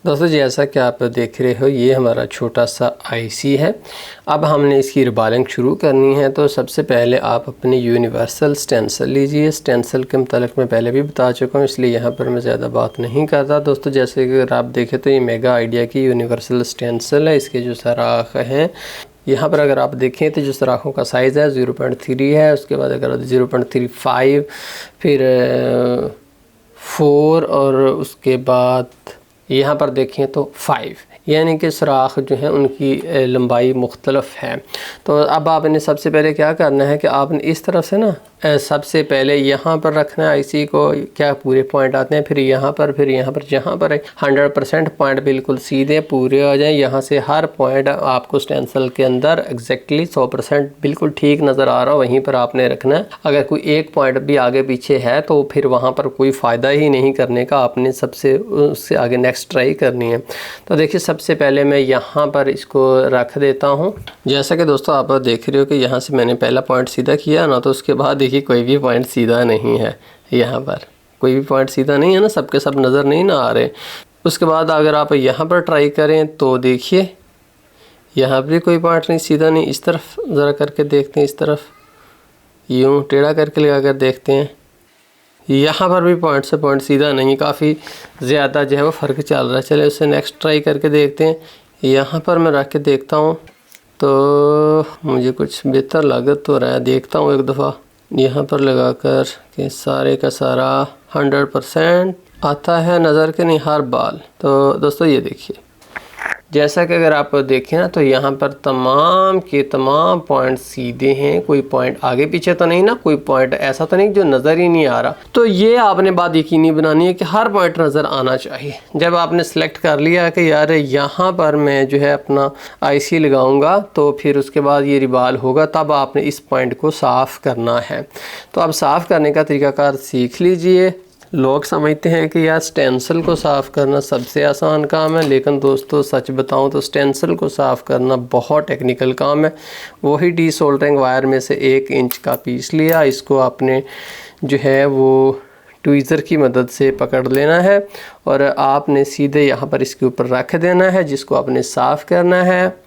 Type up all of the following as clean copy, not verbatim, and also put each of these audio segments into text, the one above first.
दोस्तों जैसा कि आप देख रहे हो ये हमारा छोटा सा आईसी है। अब हमने इसकी रिबालिंग शुरू करनी है। तो सबसे पहले आप अपनी यूनिवर्सल स्टेंसिल लीजिए। स्टेंसिल के मतलब मैं पहले भी बता चुका हूँ, इसलिए यहाँ पर मैं ज़्यादा बात नहीं करता। दोस्तों जैसे कि अगर आप देखें तो ये मेगा आइडिया की यूनिवर्सल स्टेंसिल है। इसके जो सराख हैं यहाँ पर अगर आप देखें तो जो सराखों का साइज़ है 0.3 है। उसके बाद अगर 0.35 फिर 4 और उसके बाद यहाँ पर देखें तो 5, यानी कि सुराख जो हैं उनकी लंबाई मुख्तलफ है। तो अब आपने सबसे पहले क्या करना है कि आपने इस तरफ से ना सबसे पहले यहाँ पर रखना है आईसी को। क्या पूरे पॉइंट आते हैं, फिर यहाँ पर जहाँ पर 100% पॉइंट बिल्कुल सीधे पूरे आ जाएं। यहाँ से हर पॉइंट आपको स्टेंसिल के अंदर एग्जैक्टली 100% बिल्कुल ठीक नज़र आ रहा हो, वहीं पर आपने रखना है। अगर कोई एक पॉइंट भी आगे पीछे है तो फिर वहाँ पर कोई फ़ायदा ही नहीं करने का, आपने सबसे उससे आगे नेक्स्ट ट्राई करनी है। तो देखिए सबसे पहले मैं यहाँ पर इसको रख देता हूँ। जैसा कि दोस्तों आप देख रहे हो कि यहाँ से मैंने पहला पॉइंट सीधा किया ना, तो उसके बाद देखिए कोई भी पॉइंट सीधा नहीं है। यहाँ पर कोई भी पॉइंट सीधा नहीं है ना, सबके सब नज़र नहीं ना आ रहे। उसके बाद अगर आप यहाँ पर ट्राई करें तो देखिए यहाँ पर भी कोई पॉइंट नहीं, सीधा नहीं। इस तरफ ज़रा करके देखते हैं, इस तरफ यूँ टेढ़ा करके लगा कर देखते हैं। यहाँ पर भी पॉइंट से पॉइंट सीधा नहीं, काफ़ी ज़्यादा जो है वो फ़र्क चल रहा है। चले उससे नेक्स्ट ट्राई करके देखते हैं। यहाँ पर मैं रख के देखता हूँ तो मुझे कुछ बेहतर लग तो रहा है। देखता हूँ एक दफ़ा यहाँ पर लगा कर कि सारे का सारा 100% आता है नज़र के नहीं हर बाल। तो दोस्तों ये देखिए जैसा कि अगर आप देखें ना तो यहाँ पर तमाम के तमाम पॉइंट सीधे हैं, कोई पॉइंट आगे पीछे तो नहीं ना, कोई पॉइंट ऐसा तो नहीं जो नज़र ही नहीं आ रहा। तो ये आपने बात यकीनी बनानी है कि हर पॉइंट नज़र आना चाहिए। जब आपने सेलेक्ट कर लिया कि यार यहाँ पर मैं जो है अपना आईसी लगाऊंगा तो फिर उसके बाद ये रिबाल होगा, तब आपने इस पॉइंट को साफ़ करना है। तो अब साफ़ करने का तरीक़ाकार सीख लीजिए। लोग समझते हैं कि यार स्टेंसिल को साफ़ करना सबसे आसान काम है, लेकिन दोस्तों सच बताऊं तो स्टेंसिल को साफ़ करना बहुत टेक्निकल काम है। वही डीसोल्डरिंग वायर में से 1 इंच का पीस लिया, इसको आपने जो है वो ट्वीज़र की मदद से पकड़ लेना है और आपने सीधे यहाँ पर इसके ऊपर रख देना है, जिसको आपने साफ़ करना है।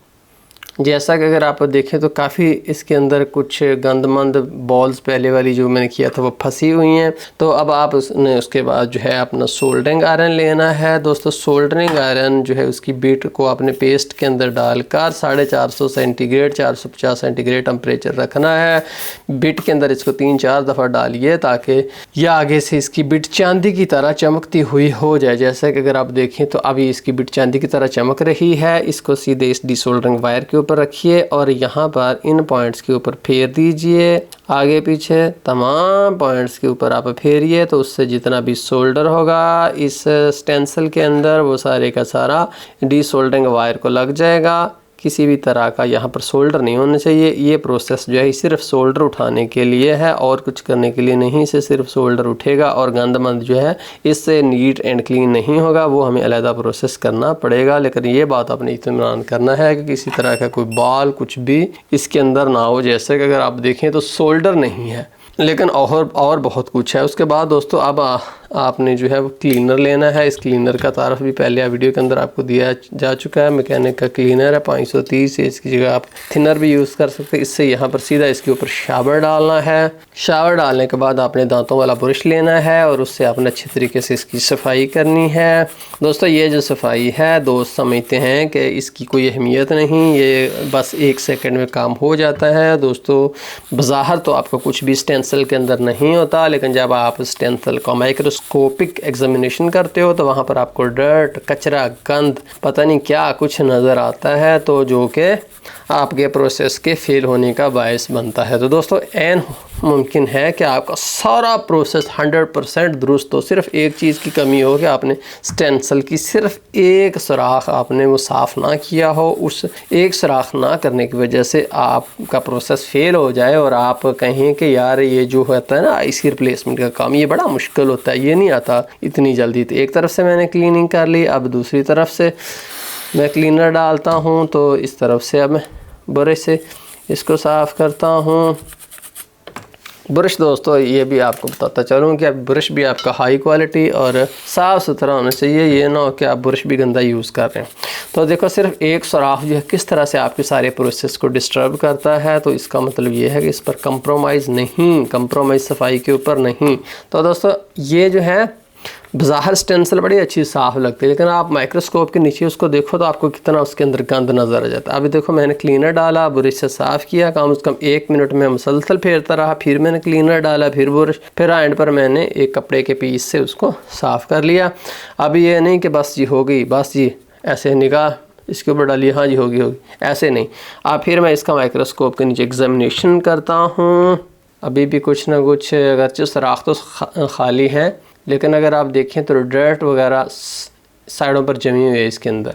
जैसा कि अगर आप देखें तो काफ़ी इसके अंदर कुछ गंदमंद बॉल्स पहले वाली जो मैंने किया था वो फंसी हुई हैं। तो अब आप उसके बाद जो है अपना सोल्डरिंग आयरन लेना है। दोस्तों सोल्डरिंग आयरन जो है उसकी बिट को आपने पेस्ट के अंदर डालकर 450 सेंटीग्रेड 450 सेंटीग्रेड टेम्परेचर रखना है। बिट के अंदर इसको 3-4 दफ़ा डालिए ताकि यह आगे से इसकी बिट चांदी की तरह चमकती हुई हो जाए। जैसा कि अगर आप देखें तो अभी इसकी बिट चांदी की तरह चमक रही है। इसको सीधे इस डीसोल्डरिंग वायर के ऊपर रखिए और यहाँ पर इन पॉइंट्स के ऊपर फेर दीजिए, आगे पीछे तमाम पॉइंट्स के ऊपर आप फेरिए। तो उससे जितना भी सोल्डर होगा इस स्टेंसिल के अंदर वो सारे का सारा डीसोल्डरिंग वायर को लग जाएगा। किसी भी तरह का यहाँ पर सोल्डर नहीं होना चाहिए। ये प्रोसेस जो है सिर्फ सोल्डर उठाने के लिए है और कुछ करने के लिए नहीं। इससे सिर्फ सोल्डर उठेगा और गंदमंद जो है इससे नीट एंड क्लीन नहीं होगा, वो हमें अलग प्रोसेस करना पड़ेगा। लेकिन ये बात आपने इत्मीनान करना है कि किसी तरह का कोई बाल कुछ भी इसके अंदर ना हो। जैसे कि अगर आप देखें तो सोल्डर नहीं है, लेकिन और बहुत कुछ है। उसके बाद दोस्तों अब आपने जो है वो क्लीनर लेना है। इस क्लीनर का तारफ़ भी पहले वीडियो के अंदर आपको दिया जा चुका है। मैकेनिक का क्लीनर है 530 है, इसकी जगह आप थिनर भी यूज़ कर सकते हैं। इससे यहाँ पर सीधा इसके ऊपर शावर डालना है। शावर डालने के बाद आपने दांतों वाला ब्रश लेना है और उससे आपने अच्छे तरीके से इसकी सफाई करनी है। दोस्तों ये जो सफाई है दोस्त समझते हैं कि इसकी कोई अहमियत नहीं, ये बस 1 सेकंड में काम हो जाता है। दोस्तों बज़ाहिर तो आपको कुछ भी स्टेंसिल के अंदर नहीं होता, लेकिन जब आप स्टेंसिल को माइक्रोस्कोपिक एग्जामिनेशन करते हो तो वहाँ पर आपको डर्ट, कचरा, गंद, पता नहीं क्या कुछ नज़र आता है, तो जो कि आपके प्रोसेस के फेल होने का बायस बनता है। तो दोस्तों ऐन मुमकिन है कि आपका सारा प्रोसेस 100% दुरुस्त हो, सिर्फ एक चीज़ की कमी हो कि आपने स्टेंसिल की सिर्फ एक सुराख आपने वो साफ़ ना किया हो। उस एक सुराख ना करने की वजह से आपका प्रोसेस फेल हो जाए और आप कहें कि यार ये जो होता है ना आईसी रिप्लेसमेंट का काम, ये बड़ा मुश्किल होता है, ये नहीं आता इतनी जल्दी। तो एक तरफ से मैंने क्लीनिंग कर ली, अब दूसरी तरफ से मैं क्लीनर डालता हूँ। तो इस तरफ से अब मैं ब्रश से इसको साफ़ करता हूँ। ब्रश दोस्तों ये भी आपको बताता चलूँ कि आप ब्रश भी आपका हाई क्वालिटी और साफ़ सुथरा होना चाहिए, ये ना हो कि आप ब्रश भी गंदा यूज़ कर रहे हैं। तो देखो सिर्फ एक सुराख जो है किस तरह से आपके सारे प्रोसेस को डिस्टर्ब करता है, तो इसका मतलब ये है कि इस पर कंप्रोमाइज़ सफाई के ऊपर नहीं। तो दोस्तों ये जो है बाहर स्टेंसिल बड़ी अच्छी साफ़ लगती है, लेकिन आप माइक्रोस्कोप के नीचे उसको देखो तो आपको कितना उसके अंदर गंद नज़र आ जाता है। अभी देखो मैंने क्लीनर डाला, ब्रश से साफ़ किया, कम से कम 1 मिनट में मुसलसल फेरता रहा, फिर मैंने क्लीनर डाला, फिर ब्रश, फिर एंड पर मैंने एक कपड़े के पीस से उसको साफ़ कर लिया। अब ये नहीं कि बस जी हो गई, बस जी ऐसे निगाह इसके ऊपर डालिए, हाँ जी होगी, ऐसे नहीं। अब फिर मैं इसका माइक्रोस्कोप के नीचे एग्जामिनेशन करता हूँ। अभी भी कुछ ना कुछ अगरचे सुराख तो खाली है, लेकिन अगर आप देखें तो डर्ट वगैरह साइडों पर जमी हुई है इसके अंदर,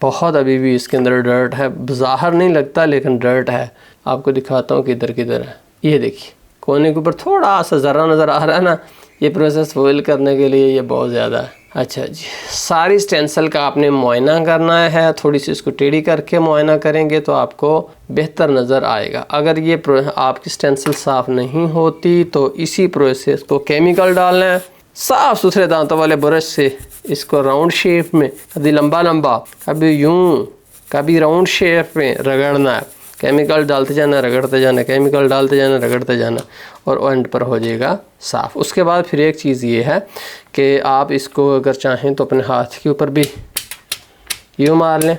बहुत अभी भी इसके अंदर डर्ट है। बाहर नहीं लगता लेकिन डर्ट है। आपको दिखाता हूँ किधर किधर है। ये देखिए कोने के ऊपर थोड़ा सा ज़रा नज़र आ रहा है ना, ये प्रोसेस फुल करने के लिए ये बहुत ज़्यादा है। अच्छा जी, सारी स्टेंसिल का आपने मुआयना करना है, थोड़ी सी इसको टेढ़ी करके मुआयना करेंगे तो आपको बेहतर नज़र आएगा। अगर ये आपकी स्टेंसिल साफ़ नहीं होती तो इसी प्रोसेस को केमिकल डालना है, साफ़ सुथरे दांतों वाले ब्रश से इसको राउंड शेप में, कभी लंबा लंबा, कभी यूं, कभी राउंड शेप में रगड़ना है। केमिकल डालते जाना, रगड़ते जाना, केमिकल डालते जाना, रगड़ते जाना, और एंड पर हो जाएगा साफ़। उसके बाद फिर एक चीज़ ये है कि आप इसको अगर चाहें तो अपने हाथ के ऊपर भी यूँ मार लें।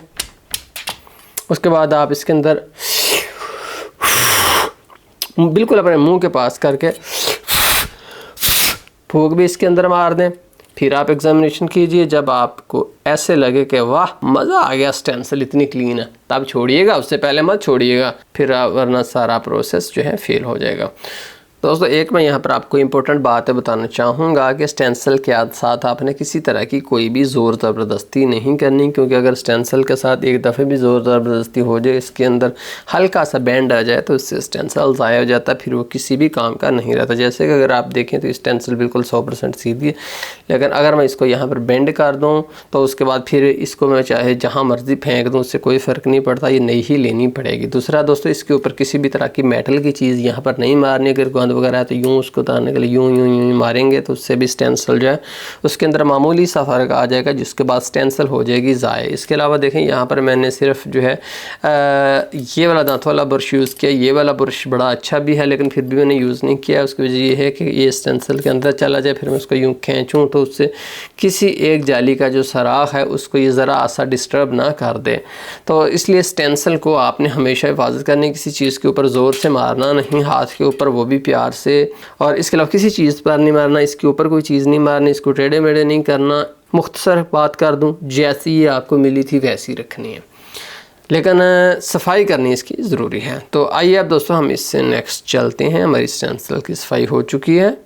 उसके बाद आप इसके अंदर बिल्कुल अपने मुंह के पास करके फूंक भी इसके अंदर मार दें। फिर आप एग्जामिनेशन कीजिए, जब आपको ऐसे लगे कि वाह मज़ा आ गया, स्टेंसिल इतनी क्लीन है, तब छोड़िएगा, उससे पहले मत छोड़िएगा, फिर वरना सारा प्रोसेस जो है फेल हो जाएगा। दोस्तों एक मैं यहाँ पर आपको इम्पोर्टेंट बात है बताना चाहूँगा कि स्टेंसिल के साथ आपने किसी तरह की कोई भी ज़ोर ज़बरदस्ती नहीं करनी, क्योंकि अगर स्टेंसिल के साथ एक दफ़े भी ज़ोर ज़बरदस्ती हो जाए, इसके अंदर हल्का सा बैंड आ जाए तो इससे स्टेंसिल ज़ाया हो जाता है, फिर वो किसी भी काम का नहीं रहता। जैसे कि अगर आप देखें तो स्टेंसिल बिल्कुल 100% सीधी है, लेकिन अगर मैं इसको यहाँ पर बेंड कर दूँ तो उसके बाद फिर इसको मैं चाहे जहाँ मर्ज़ी फेंक दूँ, उससे कोई फ़र्क नहीं पड़ता, ये नई ही लेनी पड़ेगी। दूसरा दोस्तों इसके ऊपर किसी भी तरह की मेटल की चीज़ यहाँ पर नहीं मारनी। अगर वगैरह है तो यूँ उसको उतारने के लिए यूँ मारेंगे तो उससे भी स्टेंसिल जो है उसके अंदर मामूली सा फ़र्क आ जाएगा, जिसके बाद स्टेंसिल हो जाएगी ज़ाया। इसके अलावा देखें यहाँ पर मैंने सिर्फ जो है ये वाला दांत वाला ब्रश यूज़ किया। ये वाला ब्रश बड़ा अच्छा भी है लेकिन फिर भी मैंने यूज़ नहीं किया। उसकी वजह ये है कि ये स्टेंसिल के अंदर चला जाए, फिर मैं उसको यूँ खींचूँ तो उससे किसी एक जाली का जो सराख है उसको ये ज़रा सा डिस्टर्ब ना कर दे। तो इसलिए स्टेंसिल को आपने हमेशा हिफाजत करनी, किसी चीज़ के ऊपर ज़ोर से मारना नहीं, हाथ के ऊपर वो भी प्यार से, और इसके अलावा किसी चीज़ पर नहीं मारना, इसके ऊपर कोई चीज़ नहीं मारनी, इसको टेढ़े मेढ़े नहीं करना। मुख्तसर बात कर दूं, जैसी ये आपको मिली थी वैसी रखनी है, लेकिन सफाई करनी इसकी ज़रूरी है। तो आइए अब दोस्तों हम इससे नेक्स्ट चलते हैं। हमारी स्टेंसिल की सफाई हो चुकी है।